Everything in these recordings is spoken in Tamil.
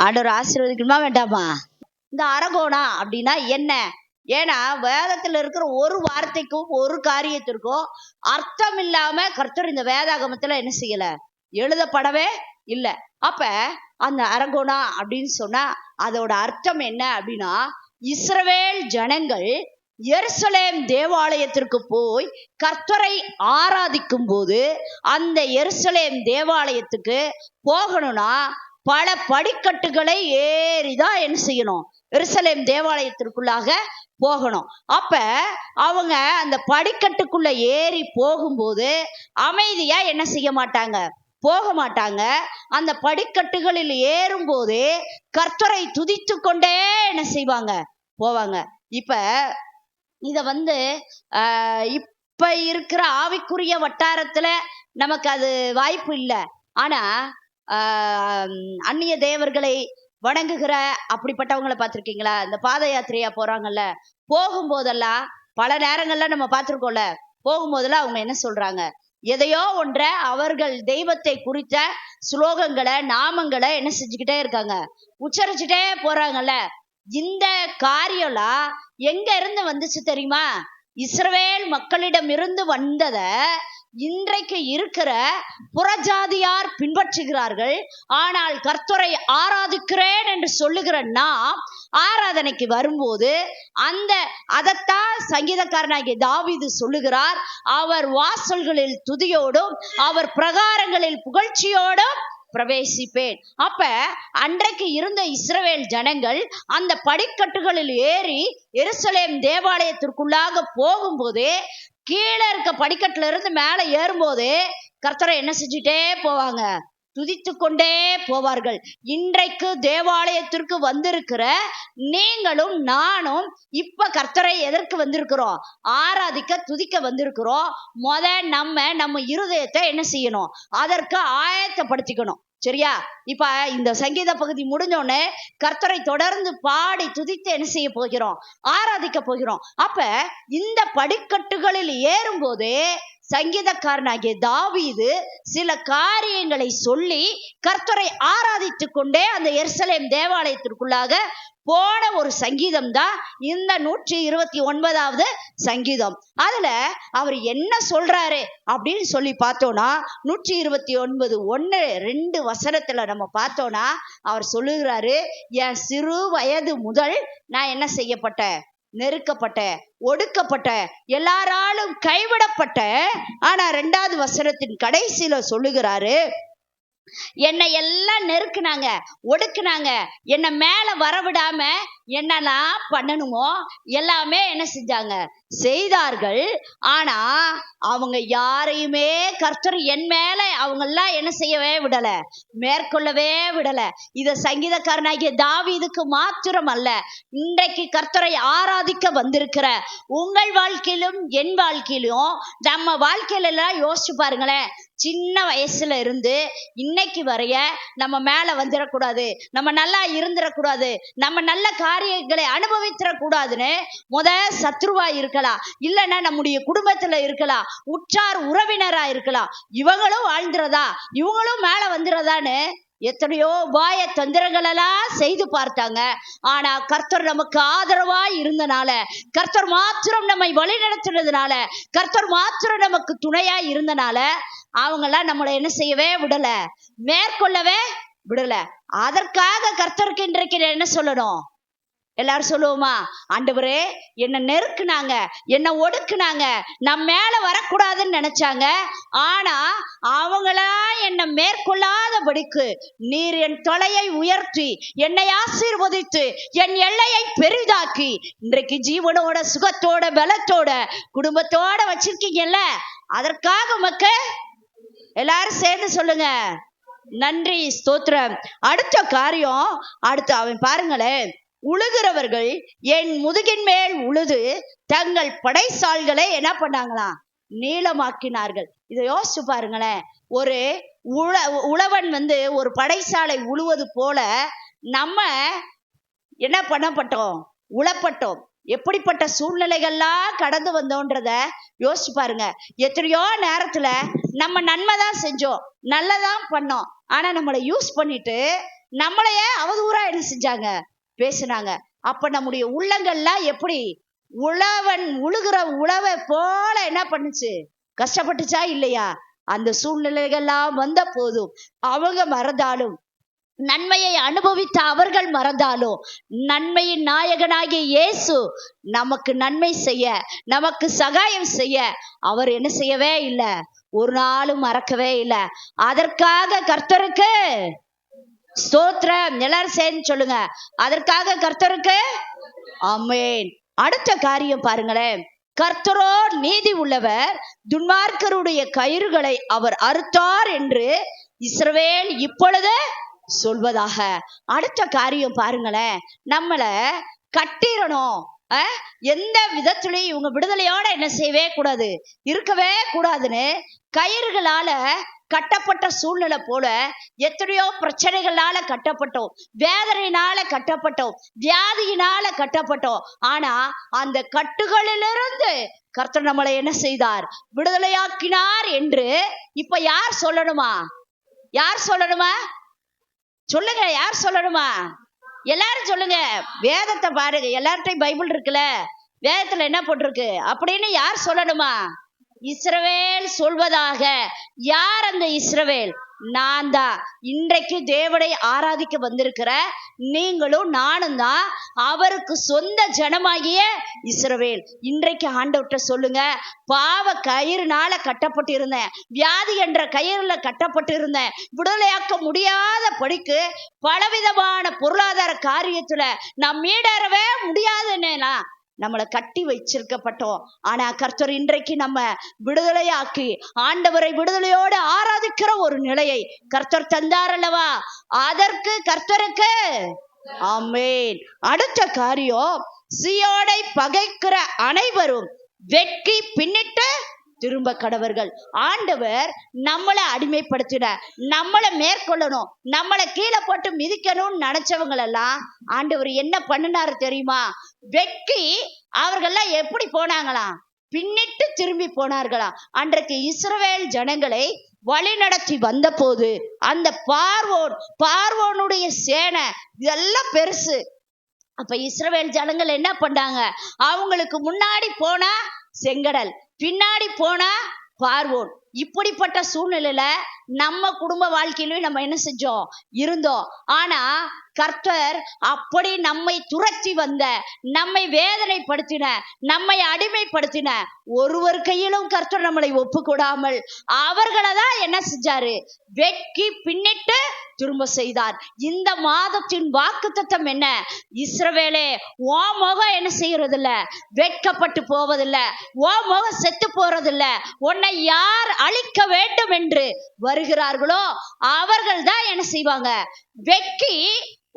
ஆண்டவர் ஆசீர்வதிக்கணுமா வேண்டாமா? இந்த அரகோணா அப்படின்னா என்ன? ஏன்னா வேதத்துல இருக்கிற ஒரு வார்த்தைக்கும் ஒரு காரியத்திற்கும் அர்த்தம் இல்லாம கர்த்தர் இந்த வேதாகமத்துல என்ன செய்யல, எழுதப்படவே இல்லை. அப்ப அந்த அரகோணா அப்படின்னு சொன்னா அதோட அர்த்தம் என்ன அப்படின்னா, இஸ்ரவேல் ஜனங்கள் எருசலேம் தேவாலயத்திற்கு போய் கர்த்தரை ஆராதிக்கும் போது அந்த எருசலேம் தேவாலயத்துக்கு போகணும்னா பல படிக்கட்டுகளை ஏறிதான் என்ன செய்யணும், எருசலேம் தேவாலயத்திற்குள்ளாக போகணும். அப்ப அவங்க அந்த படிக்கட்டுக்குள்ள ஏறி போகும்போது அமைதியா என்ன செய்ய மாட்டாங்க, போக மாட்டாங்க. அந்த படிக்கட்டுகளில் ஏறும் போது கர்த்தரை துதித்து கொண்டே என்ன செய்வாங்க, போவாங்க. இப்ப இத இப்ப இருக்கிற ஆவிக்குரிய வட்டாரத்துல நமக்கு அது வாய்ப்பு இல்லை. ஆனா அந்நிய தேவர்களை வணங்குகிற அப்படிப்பட்டவங்களை பார்த்திருக்கீங்களா? இந்த பாத யாத்திரையா போறாங்கல்ல, போகும்போதெல்லாம் பல நேரங்கள்ல நம்ம பார்த்திருக்கோம்ல, போகும்போதெல்லாம் அவங்க என்ன சொல்றாங்க, எதையோ ஒன்ற அவர்கள் தெய்வத்தை குறித்த ஸ்லோகங்களை நாமங்களை என்ன செஞ்சுக்கிட்டே இருக்காங்க, உச்சரிச்சுட்டே போறாங்கல்ல. இந்த காரியம்லாம் எங்க இருந்து வந்துச்சு தெரியுமா? இஸ்ரவேல் மக்களிடம் இருந்து வந்தத இன்றைக்கு இருக்கிற புறஜாதியார் பின்பற்றுகிறார்கள். ஆனால் கர்த்தரை ஆராதிக்கிறேன் என்று சொல்லுகிற நாம் ஆராதனைக்கு வரும்போது அதைத்தான் சங்கீதக்காரனாகிய தாவீது சொல்லுகிறார், அவர் வாசல்களில் துதியோடும் அவர் பிரகாரங்களில் புகழ்ச்சியோடும் பிரவேசிப்பேன். அப்ப அன்றைக்கு இருந்த இஸ்ரவேல் ஜனங்கள் அந்த படிக்கட்டுகளில் ஏறி எருசலேம் தேவாலயத்திற்குள்ளாக போகும்போது கீழே இருக்க படிக்கட்டுல இருந்து மேல ஏறும்போது கர்த்தரை என்ன செஞ்சுட்டே போவாங்க, துதித்து கொண்டே போவார்கள். இன்றைக்கு தேவாலயத்திற்கு வந்திருக்கிற நீங்களும் நானும் இப்ப கர்த்தரை எதற்கு வந்திருக்கிறோம், ஆராதிக்க துதிக்க வந்திருக்கிறோம். நம்ம இருதயத்தை என்ன செய்யணும், அதற்கு ஆயத்தப்படுத்திக்கணும். சரியா? இப்ப இந்த சங்கீத பகுதி முடிஞ்சோடனே கர்த்தரை தொடர்ந்து பாடி துதித்து என்ன செய்ய போகிறோம், ஆராதிக்க போகிறோம். அப்ப இந்த படிக்கட்டுகளில் ஏறும்போது சங்கீதக்காரனாகிய தாவீது சில காரியங்களை சொல்லி கர்த்தரை ஆராதித்து கொண்டே அந்த எருசலேம் தேவாலயத்திற்குள்ளாக போன ஒரு சங்கீதம் தான் இந்த 129வது சங்கீதம். அதுல அவர் என்ன சொல்றாரு அப்படின்னு சொல்லி பார்த்தோம்னா 129:1-2 வசனத்துல நம்ம பார்த்தோம்னா அவர் சொல்லுகிறாரு, என் சிறு வயது முதல் நான் என்ன செய்யப்பட்ட, நெருக்கப்பட்ட, ஒடுக்கப்பட்ட, எல்லாராலும் கைவிடப்பட்ட. ஆனா 2வது வசனத்தின் கடைசியில சொல்லுகிறாரு, என்னை எல்லாம் நெருக்குனாங்க, ஒடுக்குனாங்க, என்னை மேல வரவிடாம என்னெல்லாம் பண்ணணுமோ எல்லாமே என்ன செஞ்சாங்க, செய்தார்கள். ஆனா அவங்க யாரையுமே கர்த்தர் என் மேல அவங்கெல்லாம் என்ன செய்யவே விடல, மேற்கொள்ளவே விடல. இத சங்கீதக்காரனாகிய தாவீதுக்கு மாத்திரம் அல்ல, இன்றைக்கு கர்த்தரை ஆராதிக்க வந்திருக்கிற உங்கள் வாழ்க்கையிலும் என் வாழ்க்கையிலும் நம்ம வாழ்க்கையில எல்லாம் யோசிச்சு பாருங்களேன். சின்ன வயசுல இருந்து இன்னைக்கு வரைய நம்ம மேல வந்துடக்கூடாது, நம்ம நல்லா இருந்துடக்கூடாது, நம்ம நல்ல காரியங்களை அனுபவித்திடக்கூடாதுன்னு சத்ருவா இருக்கலாம், இல்லைன்னா நம்முடைய குடும்பத்துல இருக்கலாம், உற்றார் உறவினரா இருக்கலாம், இவங்களும் வாழ்ந்துறதா, இவங்களும் மேல வந்துறதான்னு எத்தனையோ உபாய தந்திரங்கள் எல்லாம் செய்து பார்த்தாங்க. ஆனா கர்த்தர் நமக்கு ஆதரவா இருந்தனால, கர்த்தர் மாத்திரம் நம்மை வழி நடத்துனதுனால, கர்த்தர் மாத்திரம் நமக்கு துணையா இருந்தனால அவங்கெல்லாம் நம்மளை என்ன செய்யவே விடல, மேற்கொள்ளவே விடல. அதற்காக கர்த்தருக்கு இன்றைக்கு என்ன சொல்லணும், எல்லாரும் சொல்லுவோமா, ஆண்டவரே என்ன நெருக்குனாங்க, என்ன ஒடுக்குனாங்க, நம்ம மேல வரக்கூடாதுன்னு நினைச்சாங்க, ஆனா அவங்களா என்ன மேற்கொள்ளாதபடிக்கு நீர் என் தொலையை உயர்த்தி என்னை ஆசீர்வதித்து என் எல்லையை பெரிதாக்கி இன்றைக்கு ஜீவனோட சுகத்தோட பலத்தோட குடும்பத்தோட வச்சிருக்கீங்கல்ல, அதற்காக உமக்கு எல்லாரும் சேர்ந்து சொல்லுங்க, நன்றி, ஸ்தோத்திரம். அடுத்த காரியம், அடுத்து அவன் பாருங்களேன், உழுகிறவர்கள் என் முதுகின் மேல் உழுது தங்கள் படைசால்களை என்ன பண்ணாங்களாம், நீளமாக்கினார்கள். இதை யோசிச்சு பாருங்களேன். ஒரு உழவன் ஒரு படைசாலை உழுவது போல நம்ம என்ன பண்ணப்பட்டோம், உழப்பட்டோம். எப்படிப்பட்ட சூழ்நிலைகள்லாம் கடந்து வந்தோன்றத யோசிச்சு பாருங்க. எத்தனையோ நேரத்துல நம்ம நன்மைதான் செஞ்சோம், நல்லதான் பண்ணோம், ஆனா நம்மளை யூஸ் பண்ணிட்டு நம்மளையே அவதூறா என்ன செஞ்சாங்க, பேசினாங்க. அப்ப நம்முடைய உள்ளங்கள்லாம் எப்படி உழவன் உழுகிற உழவை போல என்ன பண்ணுச்சு, கஷ்டப்பட்டுச்சா இல்லையா? அந்த சூழ்நிலைகள்லாம் வந்த போதும் அவங்க மறந்தாலும், நன்மையை அனுபவித்த அவர்கள் மறந்தாலும், நன்மையின் நாயகனாகிய இயேசு நமக்கு நன்மை செய்ய, நமக்கு சகாயம் செய்ய அவர் என்ன செய்யவே இல்லை, ஒரு நாளும் மறக்கவே இல்லை. அதற்காக கர்த்தருக்கு ஸ்தோத்திரம். எல்லாரும் சேர்ந்து சொல்லுங்க, அதற்காக கர்த்தருக்கு ஆமென். அடுத்த காரியம் பாருங்களேன், கர்த்தரோ நீதி உள்ளவர், துன்மார்க்கருடைய கயிறுகளை அவர் அறுத்தார் என்று இஸ்ரவேல் இப்பொழுது சொல்வதாக. அடுத்த காரியம் பாருங்களேன், நம்மள கட்டிரணும், எந்த விதத்திலையும் இவங்க விடுதலையோட என்ன செய்யவே கூடாது, இருக்கவே கூடாதுன்னு கயிறுகளால கட்டப்பட்ட சூழ்நிலை போல எத்தனையோ பிரச்சனைகளால கட்டப்பட்டோம், வேதனையினால கட்டப்பட்டோம், வியாதியினால கட்டப்பட்டோம். ஆனா அந்த கட்டுகளிலிருந்து கர்த்தர் நம்மளை என்ன செய்தார், விடுதலையாக்கினார் என்று இப்ப யார் சொல்லணுமா, யார் சொல்லணுமா சொல்லுங்க, யார் சொல்லணுமா? எல்லாரும் சொல்லுங்க. வேதத்தை பாருங்க, எல்லார்ட்டையும் பைபிள் இருக்குல்ல, வேதத்துல என்ன போட்டிருக்கு அப்படின்னு யார் சொல்லணுமா? இஸ்ரவேல் சொல்வதாக. யார் அந்த இஸ்ரவேல்? நான் தான். இன்றைக்கு தேவனை ஆராதிக்க வந்திருக்கிற நீங்களும் நானும் தான் அவருக்கு சொந்த ஜனமாகிய இஸ்ரவேல். இன்றைக்கு ஆண்டவர்கிட்ட சொல்லுங்க, பாவ கயிறுனால கட்டப்பட்டு இருந்தேன், வியாதி என்ற கயிறுல கட்டப்பட்டு இருந்தேன், விடுதலையாக்க முடியாத படிக்கு பலவிதமான பொருளாதார காரியத்துல நான் மீடறவே முடியாதுன்னா நம்மளை கட்டி வச்சிருக்கப்பட்டோம். ஆனா கர்த்தர் இன்றைக்கு நம்ம விடுதலையாக்கி ஆண்டவரை விடுதலையோடு ஆராதிக்கிற ஒரு நிலையை கர்த்தர் தந்தார் அல்லவா? அதற்கு கர்த்தருக்கு ஆமென். அடுத்த காரியம், சீயோனை பகைக்கிற அனைவரும் வெட்கி பின்னிட்டு திரும்ப கடவர்கள். ஆண்டவர் நம்மளை அடிமைப்படுத்தின, நம்மளை மேற்கொள்ளணும், நம்மளை கீழே போட்டு மிதிக்கணும்னு நினைச்சவங்களெல்லாம் ஆண்டவர் என்ன பண்ணினாரு தெரியுமா? வெட்கி அவர்கள்லாம் எப்படி போனாங்களாம், பின்னிட்டு திரும்பி போனார்களாம். அன்றைக்கு இஸ்ரவேல் ஜனங்களை வழி நடத்தி வந்த போது அந்த பார்வோனுடைய சேனை இதெல்லாம் பெருசு. அப்ப இஸ்ரவேல் ஜனங்கள் என்ன பண்ணாங்க, அவங்களுக்கு முன்னாடி போனா செங்கடல், பின்னாடி போனா பார்வோன். இப்படிப்பட்ட சூழ்நிலையில நம்ம குடும்ப வாழ்க்கையிலும் நம்ம என்ன செஞ்சோம், இருந்தோம். ஆனா கர்த்தர் அப்படி நம்மை துரத்தி வந்த, நம்மை வேதனைப்படுத்தின, நம்மை அடிமைப்படுத்தின ஒருவர் கையிலும் கர்த்தர் நம்மளை ஒப்பு கொடாமல் அவர்களை தான் என்ன செஞ்சாரு, வெட்கி பின்னிட்டு திரும்ப செய்தார். இந்த மாதத்தின் வாக்குத்தத்தம் என்ன? இஸ்ரவேலே, ஓ முகம் என்ன செய்யறது இல்ல, வெட்கப்பட்டு போவதில்ல, ஓ முகம் செத்து போறதில்ல. உன்னை யார் அழிக்க வேண்டும் என்று வருகிறார்களோ அவர்கள் தான் என்ன செய்வாங்க, வெட்கி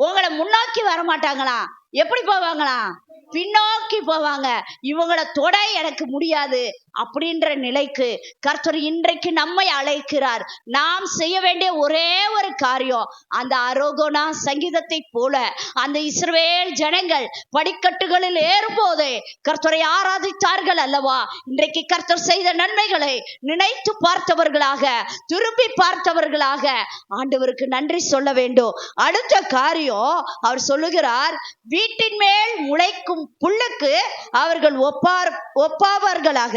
உங்களை முன்னோக்கி வரமாட்டாங்களாம். எப்படி போவாங்களாம், பின்னோக்கி போவாங்க. இவங்களை தொட எனக்கு முடியாது அப்படின்ற நிலைக்கு கர்த்தர் இன்றைக்கு நம்மை அழைக்கிறார். நாம் செய்ய வேண்டிய ஒரே ஒரு காரியம், அந்த அரோகோனா சங்கீதத்தை போல அந்த இஸ்ரவேல் ஜனங்கள் படிக்கட்டுகளில் ஏறும்போதே கர்த்தரை ஆராதித்தார்கள் அல்லவா? இன்றைக்கு கர்த்தர் செய்த நன்மைகளை நினைத்து பார்த்தவர்களாக, திரும்பி பார்த்தவர்களாக ஆண்டவருக்கு நன்றி சொல்ல வேண்டும். அடுத்த காரியம், அவர் சொல்லுகிறார், வீட்டின் மேல் முளைக்கும் புல்லுக்கு அவர்கள் ஒப்பாவார்களாக,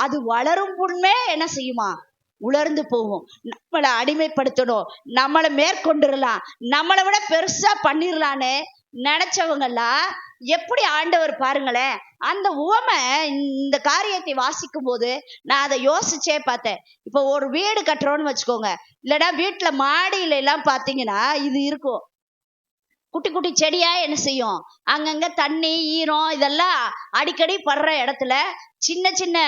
அது வளரும் புண்மே என்ன செய்யுமா, உலர்ந்து போகும். நம்மளை அடிமைப்படுத்தணும், நம்மளை மேற்கொண்டுடலாம், நம்மளை விட பெருசா பண்ணிடலான்னு நினைச்சவங்கெல்லாம் எப்படி ஆண்டவர் பாருங்களேன். அந்த உவமை இந்த காரியத்தை வாசிக்கும் போது நான் அதை யோசிச்சே பார்த்தேன். இப்போ ஒரு வீடு கட்டுறோன்னு வச்சுக்கோங்க, இல்லைன்னா வீட்டுல மாடியில எல்லாம் பாத்தீங்கன்னா இது இருக்கும், குட்டி குட்டி செடியா என்ன செய்யும், அங்கங்க தண்ணி ஈரம் இதெல்லாம் அடிக்கடி படுற இடத்துல சின்ன சின்ன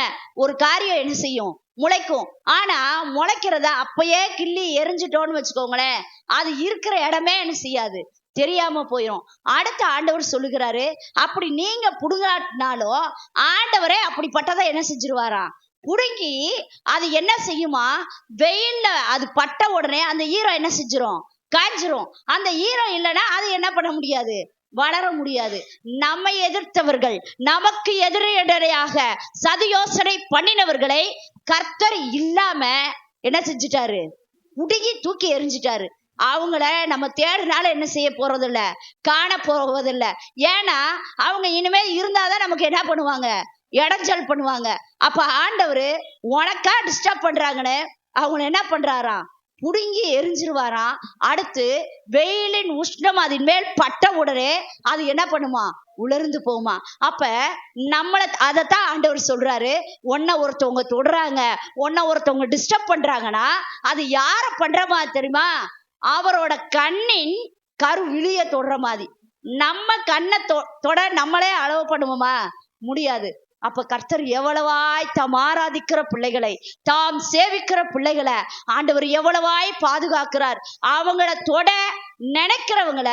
ஒரு காரியம் என்ன செய்யும், முளைக்கும். ஆனா முளைக்கிறத அப்பயே கிள்ளி எரிஞ்சிட்டோன்னு வச்சுக்கோங்களேன், அது இருக்கிற இடமே என்ன செய்யாது, தெரியாம போயிடும். அடுத்த ஆண்டவர் சொல்லுகிறாரு, அப்படி நீங்க புடுங்காட்டினாலும் ஆண்டவரே அப்படிப்பட்டதை என்ன செஞ்சிருவாராம், புடுங்கி அது என்ன செய்யுமா, வெயில்ல அது பட்ட உடனே அந்த ஈரம் என்ன செஞ்சிரும், காஞ்சிரும். அந்த ஈரம் இல்லைன்னா அது என்ன பண்ண முடியாது, வளர முடியாது. நம்மை எதிர்த்தவர்கள், நமக்கு எதிரெதிரையாக சதி யோசனை பண்ணினவர்களை கர்த்தர் இல்லாம என்ன செஞ்சிட்டாரு, புடுங்கி தூக்கி எறிஞ்சிட்டாரு. அவங்கள நம்ம தேடினால என்ன செய்ய போறதில்ல, காண போவதில்லை. ஏன்னா அவங்க இனிமேல் இருந்தாதான் நமக்கு என்ன பண்ணுவாங்க, இடைஞ்சல் பண்ணுவாங்க. அப்ப ஆண்டவர் உனக்கா டிஸ்டர்ப் பண்றாங்கன்னு அவங்கள என்ன பண்றாராம், புடுங்கி எரிஞ்சிருவாராம். அடுத்து வெயிலின் உஷ்ணம் அதன் மேல் பட்ட உடனே அது என்ன பண்ணுமா, உலர்ந்து போகுமா. அப்ப நம்மளை அதைத்தான் ஆண்டவர் சொல்றாரு, உன்னை ஒருத்தவங்க தொடுறாங்க, உன்னை ஒருத்தவங்க டிஸ்டர்ப் பண்றாங்கன்னா அது யார பண்ற மாதிரி தெரியுமா, அவரோட கண்ணின் கருவிழிய தொடுற மாதிரி. நம்ம கண்ணை தொட நம்மளே அளவு பண்ணுவோமா, முடியாது. அப்ப கர்த்தர் எவ்வளவாய் தாம் ஆராதிக்கிற பிள்ளைகளை, தாம் சேவிக்கிற பிள்ளைகளை ஆண்டவர் எவ்வளவாய் பாதுகாக்கிறார். அவங்கள தொட நினைக்கிறவங்கள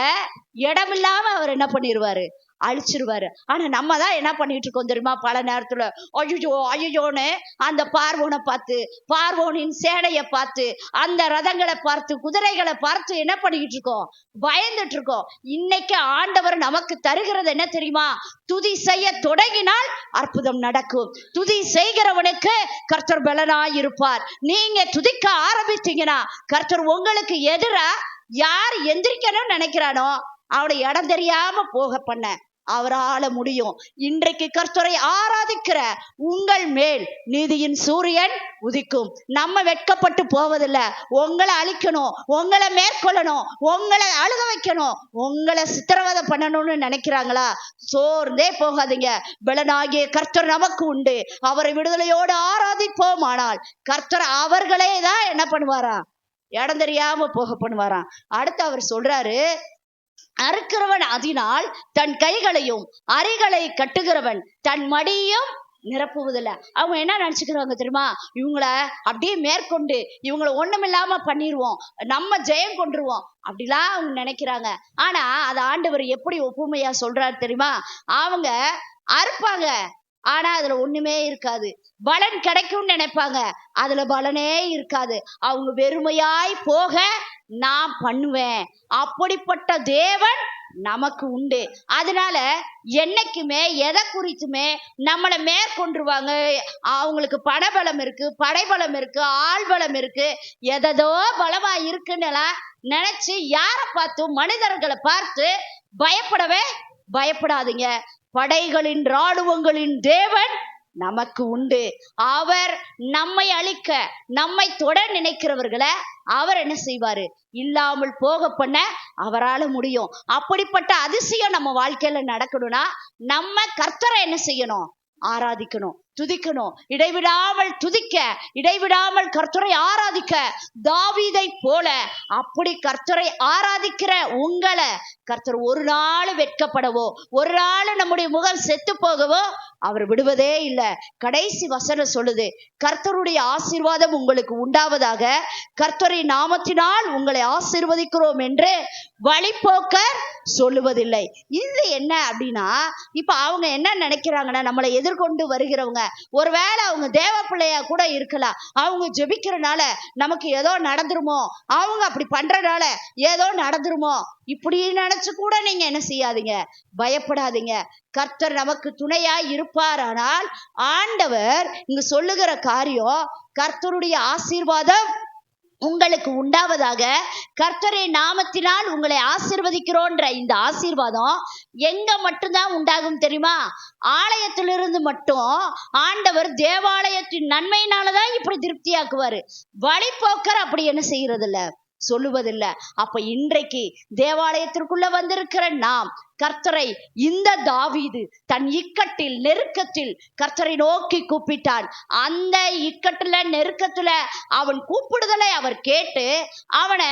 இடமில்லாம அவர் என்ன பண்ணிடுவாரு, அழிச்சிருவாரு. ஆனா நம்ம தான் என்ன பண்ணிட்டு இருக்கோம் தெரியுமா, பல நேரத்துல ஐயோ ஐயோன்னு அந்த பார்வோனை பார்த்து, பார்வோனின் சேனையை பார்த்து, அந்த ரதங்களை பார்த்து, குதிரைகளை பார்த்து என்ன பண்ணிக்கிட்டு இருக்கோம், பயந்துட்டு இருக்கோம். இன்னைக்கு ஆண்டவர் நமக்கு தருகிறது என்ன தெரியுமா, துதி செய்ய தொடங்கினால் அற்புதம் நடக்கும். துதி செய்கிறவனுக்கு கர்த்தர் பலனாய் இருப்பார். நீங்க துதிக்க ஆரம்பித்தீங்கன்னா கர்த்தர் உங்களுக்கு எதிரா யார் எந்திரிக்கணும்னு நினைக்கிறானோ அவனை இடம் தெரியாம போக பண்ண அவரால முடியும். இன்றைக்கு கர்த்தரை ஆராதிக்கிற உங்கள் மேல் நீதியின் சூரியன் உதிக்கும். நம்ம வெட்கப்பட்டு போவதில்லை. உங்களை அழிக்கணும், உங்களை மேற்கொள்ளணும், உங்களை அழுக வைக்கணும், உங்களை சித்திரவதை பண்ணணும்னு நினைக்கிறாங்களா, சோர்ந்தே போகாதீங்க. பலனாகிய கர்த்தர் நமக்கு உண்டு. அவரை விடுதலையோடு ஆராதிப்போம். ஆனால் கர்த்தர் அவர்களே தான் என்ன பண்ணுவாரா, இடம் தெரியாம போக பண்ணுவாராம். அடுத்து அவர் சொல்றாரு, அறுக்கிறவன் அதனால் தன் கைகளையும் அரிகளை கட்டுகிறவன் தன் மடியும் நிரப்புவதில்லை. அவங்க என்ன நினைச்சுக்கிறாங்க தெரியுமா, இவங்கள அப்படியே மேற்கொண்டு இவங்களை ஒண்ணுமில்லாம பண்ணிடுவோம், நம்ம ஜெயம் கொண்டுருவோம், அப்படிலாம் அவங்க நினைக்கிறாங்க. ஆனா அது ஆண்டவர் எப்படி ஒப்புமையா சொல்றாரு தெரியுமா, அவங்க அறுப்பாங்க, ஆனா அதுல ஒண்ணுமே இருக்காது. பலன் கிடைக்கும்னு நினைப்பாங்க, அதுல பலனே இருக்காது. அவங்க வெறுமையாய் போக நான் பண்ணுவேன். அப்படிப்பட்ட தேவன் நமக்கு உண்டு. அதனால என்னைக்குமே எதை குறித்துமே நம்மளை மேற்கொண்டுருவாங்க. அவங்களுக்கு பணபலம் இருக்கு, படைபலம் இருக்கு, ஆள்பலம் இருக்கு, எதோ பலமா இருக்குன்னு நினைச்சு யாரை பார்த்தும் மனிதர்களை பார்த்து பயப்படவே பயப்படாதீங்க. படைகளின் ராணுவங்களின் தேவன் நமக்கு உண்டு. அவர் நம்மை அழிக்க, நம்மை தொட நினைக்கிறவர்களை அவர் என்ன செய்வாரு, இல்லாமல் போக பண்ண அவரால முடியும். அப்படிப்பட்ட அதிசயம் நம்ம வாழ்க்கையில நடக்கணும்னா நம்ம கர்த்தரை என்ன செய்யணும், ஆராதிக்கணும், துதிக்கணும். இடைவிடாமல் துதிக்க, இடைவிடாமல் கர்த்தரை ஆராதிக்க தாவீதை போல அப்படி கர்த்தரை ஆராதிக்கிற உங்களை கர்த்தர் ஒரு நாள் வெட்கப்படவோ, ஒரு நாள் நம்முடைய முகம் செத்து போகவோ அவர் விடுவதே இல்லை. கடைசி வசனம் சொல்லுது, கர்த்தருடைய ஆசீர்வாதம் உங்களுக்கு உண்டாவதாக, கர்த்தரின் நாமத்தினால் உங்களை ஆசீர்வதிக்கிறோம் என்று வழிபோக்கர் சொல்லுவதில்லை. இது என்ன அப்படின்னா, இப்ப அவங்க என்ன நினைக்கிறாங்கன்னா, நம்மளை எதிர்கொண்டு வருகிறவங்க ஒருவேளை அவங்க தேவ பிள்ளையா கூட இருக்கலாம். அவங்க ஜெபிக்கிறனால நமக்கு ஏதோ நடந்துருமோ, அவங்க அப்படி பண்றதுனால ஏதோ நடந்துருமோ, இப்படி நினைச்சு கூட நீங்க என்ன செய்யாதீங்க, பயப்படாதீங்க. கர்த்தர் நமக்கு துணையா இருப்பார். ஆனால் ஆண்டவர் இங்க சொல்லுகிற காரியம், கர்த்தருடைய ஆசீர்வாதம் உங்களுக்கு உண்டாவதாக, கர்த்தரின் நாமத்தினால் உங்களை ஆசீர்வதிக்கிறோன்ற இந்த ஆசீர்வாதம் எங்க மட்டும்தான் உண்டாகும் தெரியுமா, ஆலயத்திலிருந்து மட்டும். ஆண்டவர் தேவாலயத்தின் நன்மையினாலதான் இப்படி திருப்தியாக்குவாரு. வழிபோக்கர் அப்படி என்ன செய்யறது இல்ல, சொல்லுவதில்லை. அப்ப இன்றைக்கு தேவாலயத்திற்குள்ள வந்திருக்கிற நாம் கர்த்தரை, இந்த தாவீது தன் இக்கட்டில் நெருக்கத்தில் கர்த்தரை நோக்கி கூப்பிட்டான். அந்த இக்கட்டுல நெருக்கத்துல அவன் கூப்பிடுதலை அவர் கேட்டு அவனை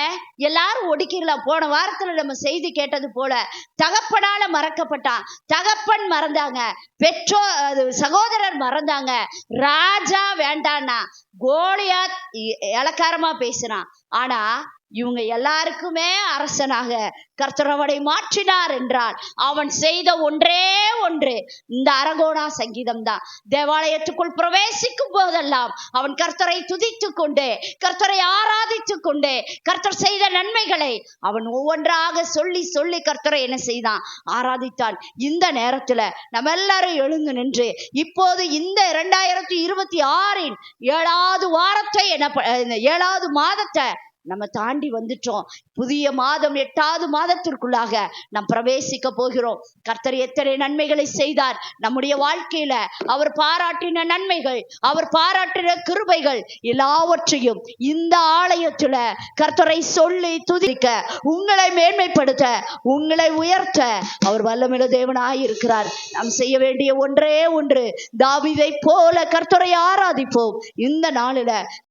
எல்லாரும் ஒடுக்கிடலாம். போன வாரத்துல நம்ம செய்தி கேட்டது போல தகப்பனால மறக்கப்பட்டான், தகப்பன் மறந்தாங்க, பெற்றோர் சகோதரர் மறந்தாங்க, ராஜா வேண்டான்னா கோலியாத் இளக்காரமா பேசினான். ஆனா இவங்க எல்லாருக்குமே அரசனாக கர்த்தர் அவனை மாற்றினார் என்றால் அவன் செய்த ஒன்றே ஒன்று இந்த அரகோனா சங்கீதம் தான். தேவாலயத்துக்குள் பிரவேசிக்கும் போதெல்லாம் அவன் கர்த்தரை துதித்து கொண்டே, கர்த்தரை ஆராதித்து கொண்டே, கர்த்தர் செய்த நன்மைகளை அவன் ஒவ்வொன்றாக சொல்லி சொல்லி கர்த்தரை என்ன செய்தான், ஆராதித்தான். இந்த நேரத்துல நம்ம எல்லாரும் எழுந்து நின்று இப்போது இந்த 2026 7வது வாரத்தை என்ன 7வது மாதத்தை நம்ம தாண்டி வந்துட்டோம். புதிய மாதம் 8வது மாதத்திற்குள்ளாக நாம் பிரவேசிக்க போகிறோம். கர்த்தர் எத்தனை நன்மைகளை செய்தார் நம்முடைய வாழ்க்கையில. அவர் பாராட்டின நன்மைகள், அவர் பாராட்டின கிருபைகள் எல்லாவற்றையும் இந்த ஆலயத்துல கர்த்தரை சொல்லி துதிக்க, உங்களை மேன்மைப்படுத்த, உங்களை உயர்த்த அவர் வல்லமையுள்ள தேவனாய் இருக்கிறார். நாம் செய்ய வேண்டிய ஒன்றே ஒன்று, தாவீதை போல கர்த்தரை ஆராதிப்போம். இந்த நாளில